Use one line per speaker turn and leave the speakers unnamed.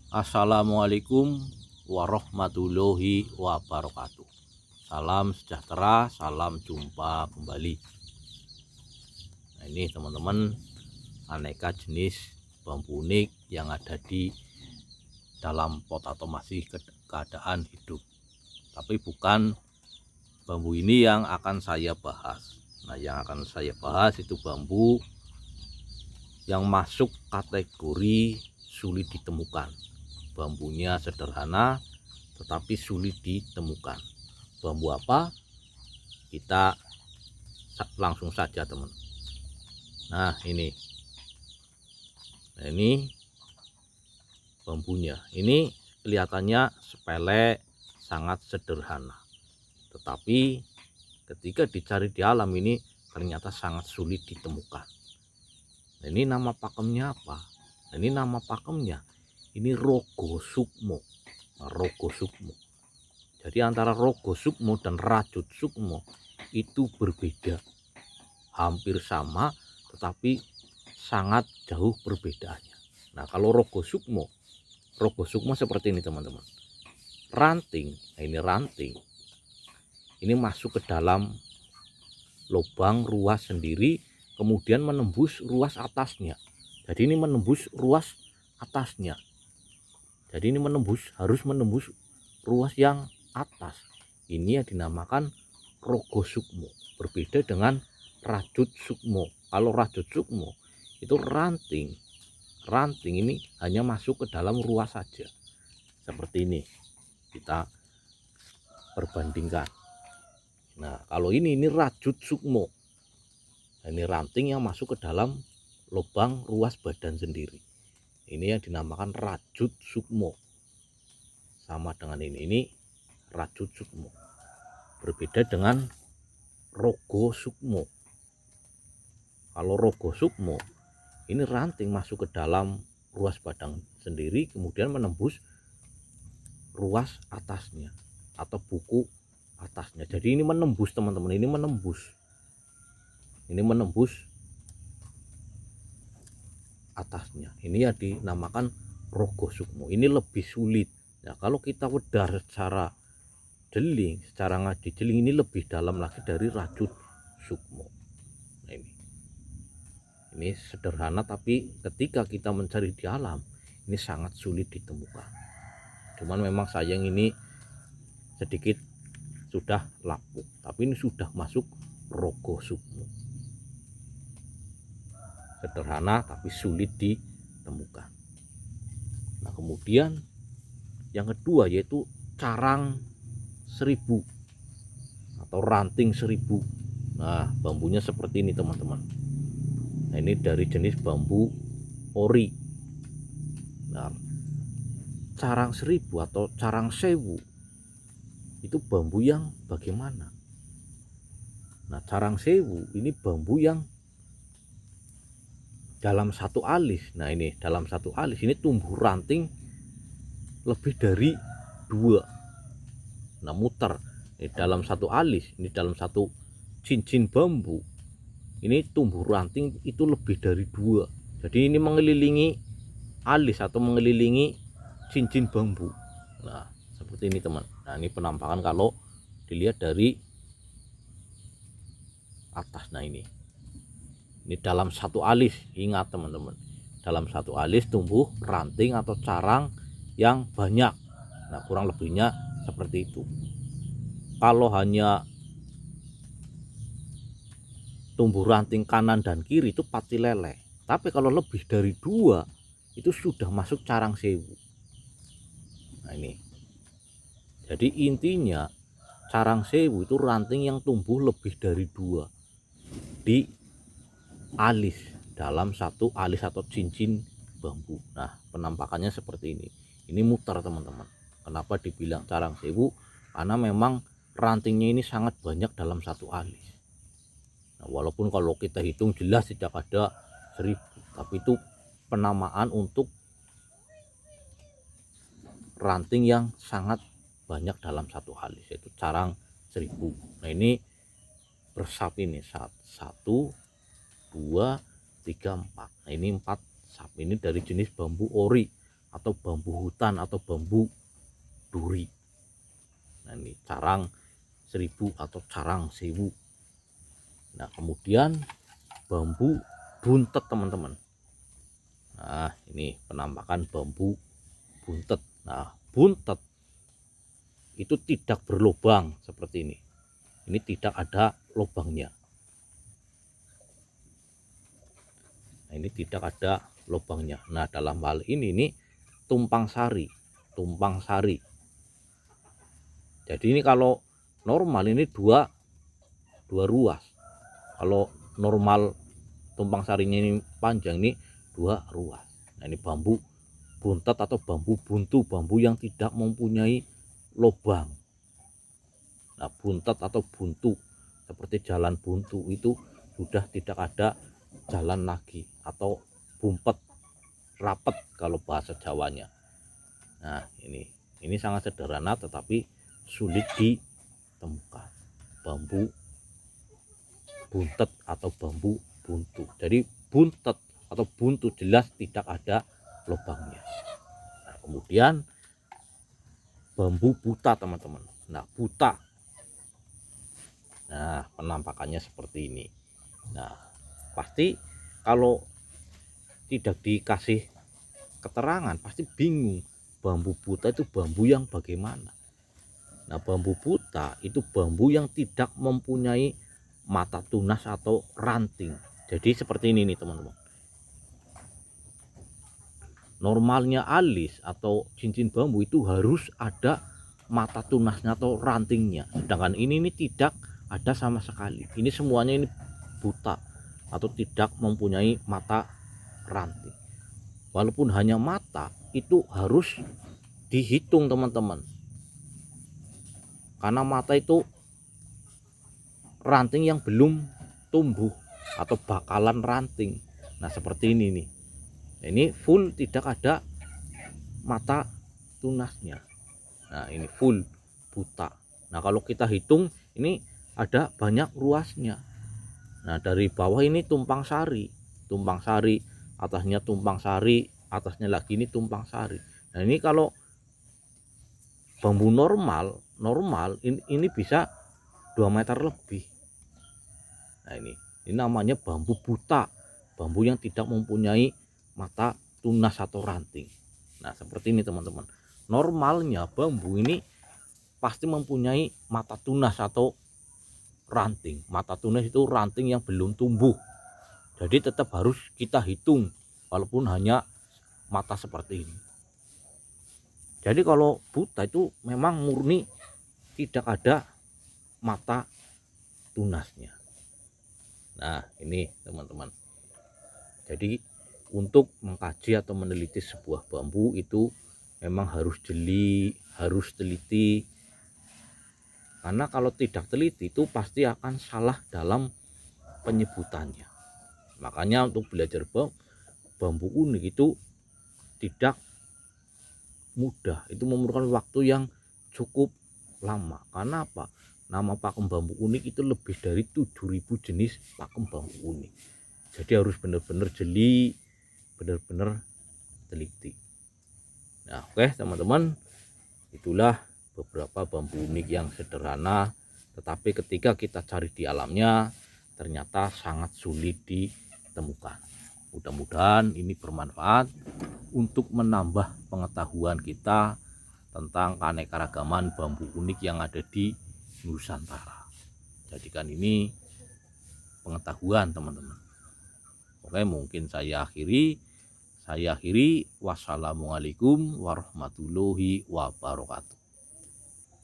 Assalamualaikum warahmatullahi wabarakatuh. Salam sejahtera, salam jumpa kembali. Nah, ini teman-teman, aneka jenis bambu unik yang ada di dalam pot atau masih keadaan hidup. Tapi bukan bambu ini yang akan saya bahas. Nah, yang akan saya bahas itu bambu yang masuk kategori sulit ditemukan. Bambunya sederhana tetapi sulit ditemukan. Bambu apa? Kita langsung saja teman. Nah ini bambunya. Ini kelihatannya sepele, sangat sederhana, tetapi ketika dicari di alam ini ternyata sangat sulit ditemukan. Nah, ini nama pakemnya apa? Nah, ini nama pakemnya ini Rogo Sukmo. Nah, Rogo Sukmo. Jadi antara Rogo Sukmo dan Rajut Sukmo itu berbeda, hampir sama tetapi sangat jauh perbedaannya. Nah, kalau Rogo Sukmo seperti ini teman-teman. Ranting, nah ini ranting. Ini masuk ke dalam lubang ruas sendiri, kemudian menembus ruas atasnya. Jadi ini menembus ruas atasnya. Jadi ini harus menembus ruas yang atas. Ini yang dinamakan Rogo Sukmo. Berbeda dengan Rajut Sukmo. Kalau Rajut Sukmo itu ranting ini hanya masuk ke dalam ruas saja. Seperti ini kita perbandingkan. Nah, kalau ini Rajut Sukmo. Ini ranting yang masuk ke dalam lubang ruas badan sendiri. Ini yang dinamakan Rajut Sukmo. Sama dengan ini Rajut Sukmo. Berbeda dengan Rogo Sukmo. Kalau Rogo Sukmo ini ranting masuk ke dalam ruas badan sendiri, kemudian menembus ruas atasnya atau buku atasnya. Jadi ini menembus teman-teman, ini menembus atasnya. Ini yang dinamakan Rogo Sukmo. Ini lebih sulit. Nah, kalau kita wedar secara jeling, secara ngaji jeling, ini lebih dalam lagi dari Rajut Sukmo. Nah, ini sederhana, tapi ketika kita mencari di alam ini sangat sulit ditemukan. Cuman memang sayang ini sedikit sudah lapuk, tapi ini sudah masuk Rogo Sukmo. Sederhana tapi sulit ditemukan. Nah, kemudian yang kedua yaitu carang 1000 atau ranting 1000. Nah, bambunya seperti ini teman-teman. Nah, ini dari jenis bambu ori. Nah, carang 1000 atau carang 1000 itu bambu yang bagaimana? Nah, carang 1000 ini bambu yang dalam satu alis. Nah, ini dalam satu alis ini tumbuh ranting lebih dari 2. Nah, muter ini dalam satu alis, ini dalam satu cincin bambu ini tumbuh ranting itu lebih dari 2. Jadi ini mengelilingi alis atau mengelilingi cincin bambu. Nah, seperti ini teman. Nah, ini penampakan kalau dilihat dari atas. Nah, ini dalam satu alis. Ingat teman-teman, dalam satu alis tumbuh ranting atau carang yang banyak. Nah, kurang lebihnya seperti itu. Kalau hanya tumbuh ranting kanan dan kiri itu pati lele. Tapi kalau lebih dari 2 itu sudah masuk carang 1000. Nah, ini jadi intinya carang 1000 itu ranting yang tumbuh lebih dari 2 di alis, dalam satu alis atau cincin bambu. Nah, penampakannya seperti ini. Ini muter teman-teman. Kenapa dibilang carang 1000? Karena memang rantingnya ini sangat banyak dalam satu alis. Nah, walaupun kalau kita hitung jelas tidak ada 1000, tapi itu penamaan untuk ranting yang sangat banyak dalam satu alis, yaitu carang 1000. Nah, ini bersap ini 1, 2, 3, 4. Nah, ini 4 sap. Ini dari jenis bambu ori. atau bambu hutan atau bambu duri. Nah, ini carang 1000 atau carang 1000. Nah, kemudian bambu buntet teman-teman. Nah, ini penampakan bambu buntet. Nah, buntet itu tidak berlubang seperti ini. Ini tidak ada lubangnya. Nah, ini tidak ada lubangnya. Nah, dalam hal ini tumpang sari. Jadi ini kalau normal ini dua ruas. Kalau normal tumpang sarinya ini panjang, ini 2 ruas. Nah, ini bambu buntet atau bambu buntu, bambu yang tidak mempunyai lubang. Nah, buntet atau buntu seperti jalan buntu itu sudah tidak ada jalan lagi, atau bumpet, rapet kalau bahasa Jawanya. Nah, ini sangat sederhana tetapi sulit ditemukan, bambu buntet atau bambu buntu. Jadi buntet atau buntu jelas tidak ada lubangnya. Nah, kemudian bambu buta teman-teman. Nah, buta. Nah, penampakannya seperti ini. Nah, pasti kalau tidak dikasih keterangan pasti bingung, bambu buta itu bambu yang bagaimana. Nah, bambu buta itu bambu yang tidak mempunyai mata tunas atau ranting. Jadi seperti ini nih teman-teman. Normalnya alis atau cincin bambu itu harus ada mata tunasnya atau rantingnya, sedangkan ini tidak ada sama sekali. Ini semuanya ini buta atau tidak mempunyai mata ranting. Walaupun hanya mata itu harus dihitung teman-teman, karena mata itu ranting yang belum tumbuh atau bakalan ranting. Nah, seperti ini nih. Ini full tidak ada mata tunasnya. Nah, ini full buta. Nah, kalau kita hitung ini ada banyak ruasnya. Nah, dari bawah ini tumpang sari, atasnya tumpang sari, atasnya lagi ini tumpang sari. Nah, ini kalau bambu normal ini bisa 2 meter lebih. Nah, ini namanya bambu buta, bambu yang tidak mempunyai mata tunas atau ranting. Nah, seperti ini teman-teman. Normalnya bambu ini pasti mempunyai mata tunas atau ranting. Mata tunas itu ranting yang belum tumbuh. Jadi tetap harus kita hitung walaupun hanya mata seperti ini. Jadi kalau buta itu memang murni tidak ada mata tunasnya. Nah, ini teman-teman. Jadi untuk mengkaji atau meneliti sebuah bambu itu memang harus jeli, harus teliti. Karena kalau tidak teliti itu pasti akan salah dalam penyebutannya. Makanya untuk belajar bambu unik itu tidak mudah, itu memerlukan waktu yang cukup lama. Karena apa? Nama pakem bambu unik itu lebih dari 7.000 jenis pakem bambu unik. Jadi harus benar-benar jeli, benar-benar teliti. Nah, oke teman-teman, itulah beberapa bambu unik yang sederhana, tetapi ketika kita cari di alamnya ternyata sangat sulit ditemukan. Mudah-mudahan ini bermanfaat untuk menambah pengetahuan kita tentang keanekaragaman bambu unik yang ada di Nusantara. Jadikan ini pengetahuan teman-teman. Oke, mungkin saya akhiri. Wassalamualaikum warahmatullahi wabarakatuh.